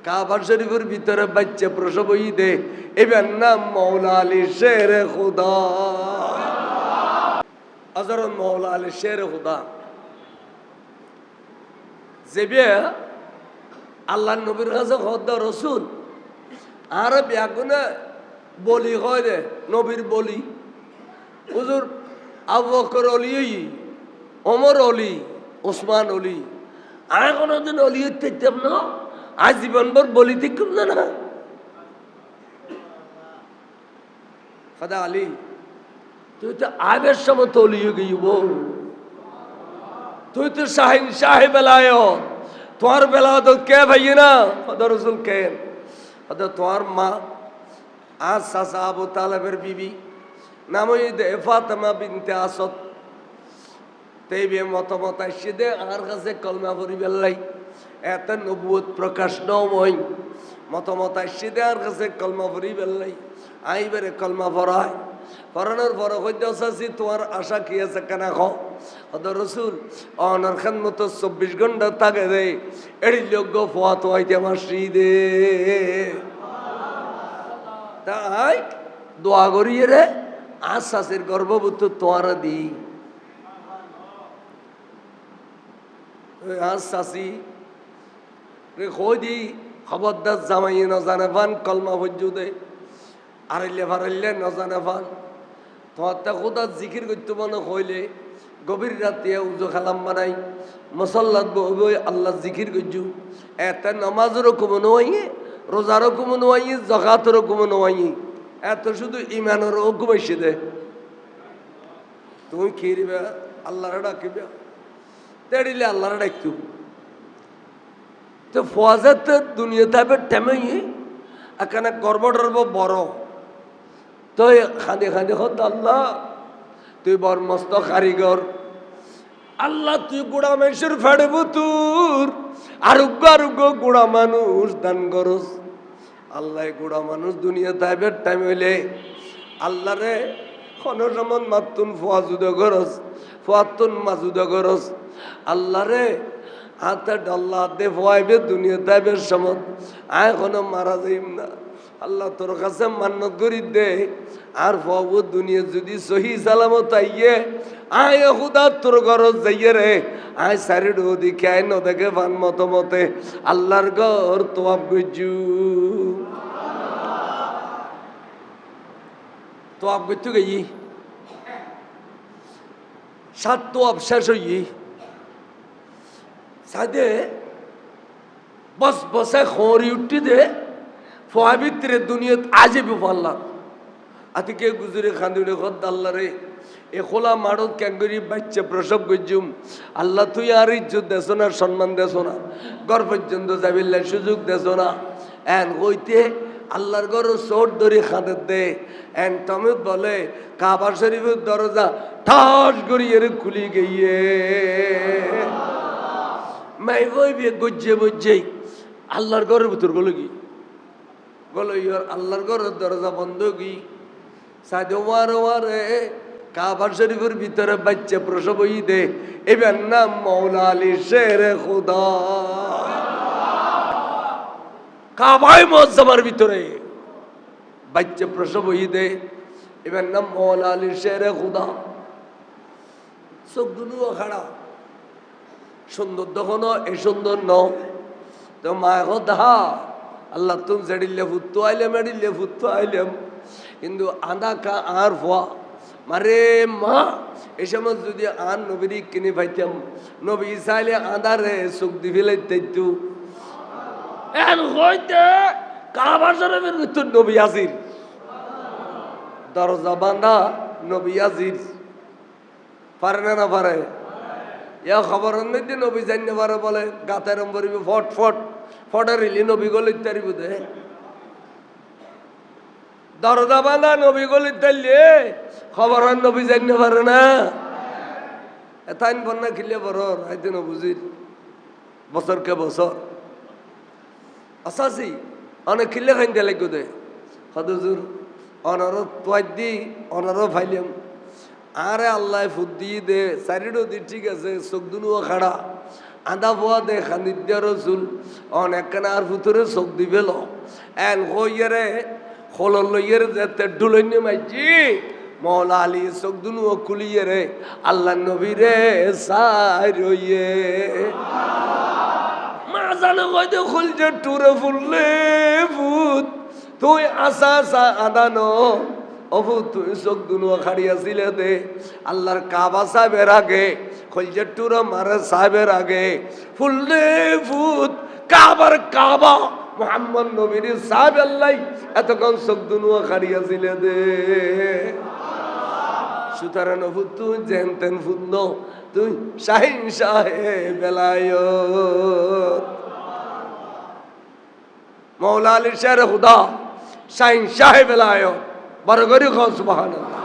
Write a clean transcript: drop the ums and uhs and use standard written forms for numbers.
কাবা শরীফের ভিতরে বাচ্চা প্রসব হই দে এবার নাম মৌলা আলী শেরে খুদা হযরত মৌলা আলী শেরে খুদা যেবে আল্লাহ নবীর কাছে খোদা রসুল আর ব্যাগুনে বলি হয় রে নবীর বলি হুজুর আবু বকর অলি ওমর অলি ওসমান অলি আর কোনোদিন অলি হইতাম না আজীবনভর বলি দেখুন না খোদা আলী তুই তো আবের সময় তো অলি গইব তুই তো শাহিন শাহে বেলায়ত তোমার বেলায়ত কে ভাইয়ে না খোদা রসুল কে খোদা তোমার মা আজ চাচা আবু তালেবের বিবি নাম হইতে ফাতেমা বিনতে আসাদ তেইবে মতামত আসছে দে আর কাছে কলমা পড়ি বেলাই এত নবুয়ত প্রকাশ নয় মতামত আসছে দে আর কাছে কলমা পড়ি বেলাই আইবারে কলমা পড়ায় পড়ানোর পর হইতেছি তোমার আশা কি আছে কেন খাও হয়তো রসুল অনার খান মতো 24 ঘন্টা থাকে দে এড়ি যোগ্য ফোয়াত হইতে আমার শ্রী দে তাই দোয়া করিয়ে রে আজ শাসের গর্ভবতী তোয়ারা দি আজ শাসি রে কই দি খবরদার জামাই ন জানে পান কলমা ভজ্জু দে আড়াইলে ফারাইলে ন জানে পান তোমার তা কোথা জিকির করতে মনে হইলে গভীর রাতে উজু খালাম বানাই মুসল্লাত বই আল্লাহ জিকির করছু এত নামাজেরও কম নয় রোজারও কম নয় জকাতেরও কম নয় এত শুধু ইমানেরও কমাইছে দে তুমি খেয়ে আল্লাহরে ডাকিবে তেড়িলে আল্লাহরে ডাকতু তো ফজর তো দুনিয়া থাকবে টেমেই এখানে গর্ব টর্ব বড় তো খাঁদে খাঁদে হত আল্লাহ তুই বড় মস্ত কারিগর আল্লাহ তুই গুড়া মানুষের ফেড়ব তোর আরোগ্য আরোগ্য গুড়া মানুষ দান করস আল্লাহ গুড়া মানুষ দুনিয়া থাকবে টাইম হইলে আল্লাহ রে খনসমন মাতুন ফোয়াজুদ গরস ফোয়াতুন মাজুদ গরস আল্লাহ রে হাতে ডাল্লা হাতে ফোয়াইবে দুনিয়া থাকবে সমত আয় কোনো মারা যাইম না আল্লাহ তোর কাছে মান্নত করি দে আর ফবু দুনিয়া যদি সহি সালামত আইয়ে আয় খুদা তোর গরজ যাইয়ে রে আয় সারি ডি খাই ন দেখে ভান মতো মতে আল্লাহর ঘর তোয়াব গজু তোয়াব গজু গই সাত তোয়াব শেষ হই সাদে বস বসে খড়ি উঠি দে ফোয়াবিত্রে দুনিয়াত আজে বিফল্লা আতি কে গুজরে খান্দুরে খদ আল্লাহ রে এ খোলা মাড়ত ক্যাঙ্গরি বাচ্চা প্রসব গজুম আল্লাহ তুই আর ইজ্জত দেছ না সম্মান দেছ না ঘর পর্যন্ত যাবিল্লার সুযোগ দেছ না এন হইতে আল্লাহর ঘর চোট ধরে খাঁদে দে এন তমিত বলে কাবা শরীফের দরজা ঠাস করিয়ে খুলি গিয়ে মাই বইবে গজ্জে বজ্জেই আল্লাহর ঘরের ভিতর গেল কি বলো ইয়ার আল্লাহর ঘরের দরজা বন্ধ কি সাদে ওয়ারে কাবা শরীফের ভিতরে বাচ্চা প্রসব হই দে এবার নাম মৌলা আলী শেরে খুদা কাবায় মুআজ্জামার ভিতরে বাচ্চা প্রসব হই দে এবার নাম মৌলা আলী শেরে খুদা চোখ দুলু খাড়া সুন্দর দেখুন এ সুন্দর ন তো মা দা আল্লাহ তুমি জেডিলে ফুত্তু আইলাম এডিলে ফুত্তু আইলাম কিন্তু আদা কা আর ফোয়া মারে মা এই সময় যদি আন নবীর কিনে পাইতাম নবী চাইলে আদারে চোখ দি ফেলাইতে এন হইতে কাবার শরীফের ভিতর নবী আজির দরজা বান্ধা নবী আজির পারে না পারে ইয়া খবর নেই নবী জানতে পারে বলে গাতের পরিবে ফট ফট ফটার ইলি নবী গলি তারি বুধে দরজা বাঁধা নবী গলি তাইলে খবর নবী জানতে পারে না এতাইন বন্যা খিলে বড় আইতে নবুজির বছরকে বছর আসাসি অনেক খিলে খাইতে লাগো দে হদুজুর অনারো তোয়াই দি অনারো ফাইলাম আরে আল্লাহ ফুট দিয়ে দে চারিডো দি ঠিক আছে চোখ দুনুও খাড়া আদা ভুয়া দে খানিদ্য রসুল অনেক আর ভিতরে চোখ দিবেল এন হইয়ারে খোলর লইয়ের যেতে ডুলন্য মাইছি মৌলা আলী চোখ দুনু খুলিয়ে রে আল্লাহ নবীরে সাই রইয়ে মা জানো কইতে খুলছে টুরে ফুললে ভূত তুই আসা আসা আদানো অভু তুই চোখ দুনু খাড়িয়াছিলে দে আল্লাহর কাবা সাহেবের আগে খুলছে টুরে মারে সাহেবের আগে ফুললে ভূত কাবার কাবা মোহাম্মদ নবীর সাহেব আল্লাহ এতক্ষণ চোখ দুনু খাড়িয়াছিলে দে সুতরাং ভূত তুই যেন তেন ভূত ন তুই শাহিন শাহে বেলায়ত মৌলা আলীর শের হুদা শাহিন শাহে বেলায়ত বড় করি খান সুবহানাল্লাহ।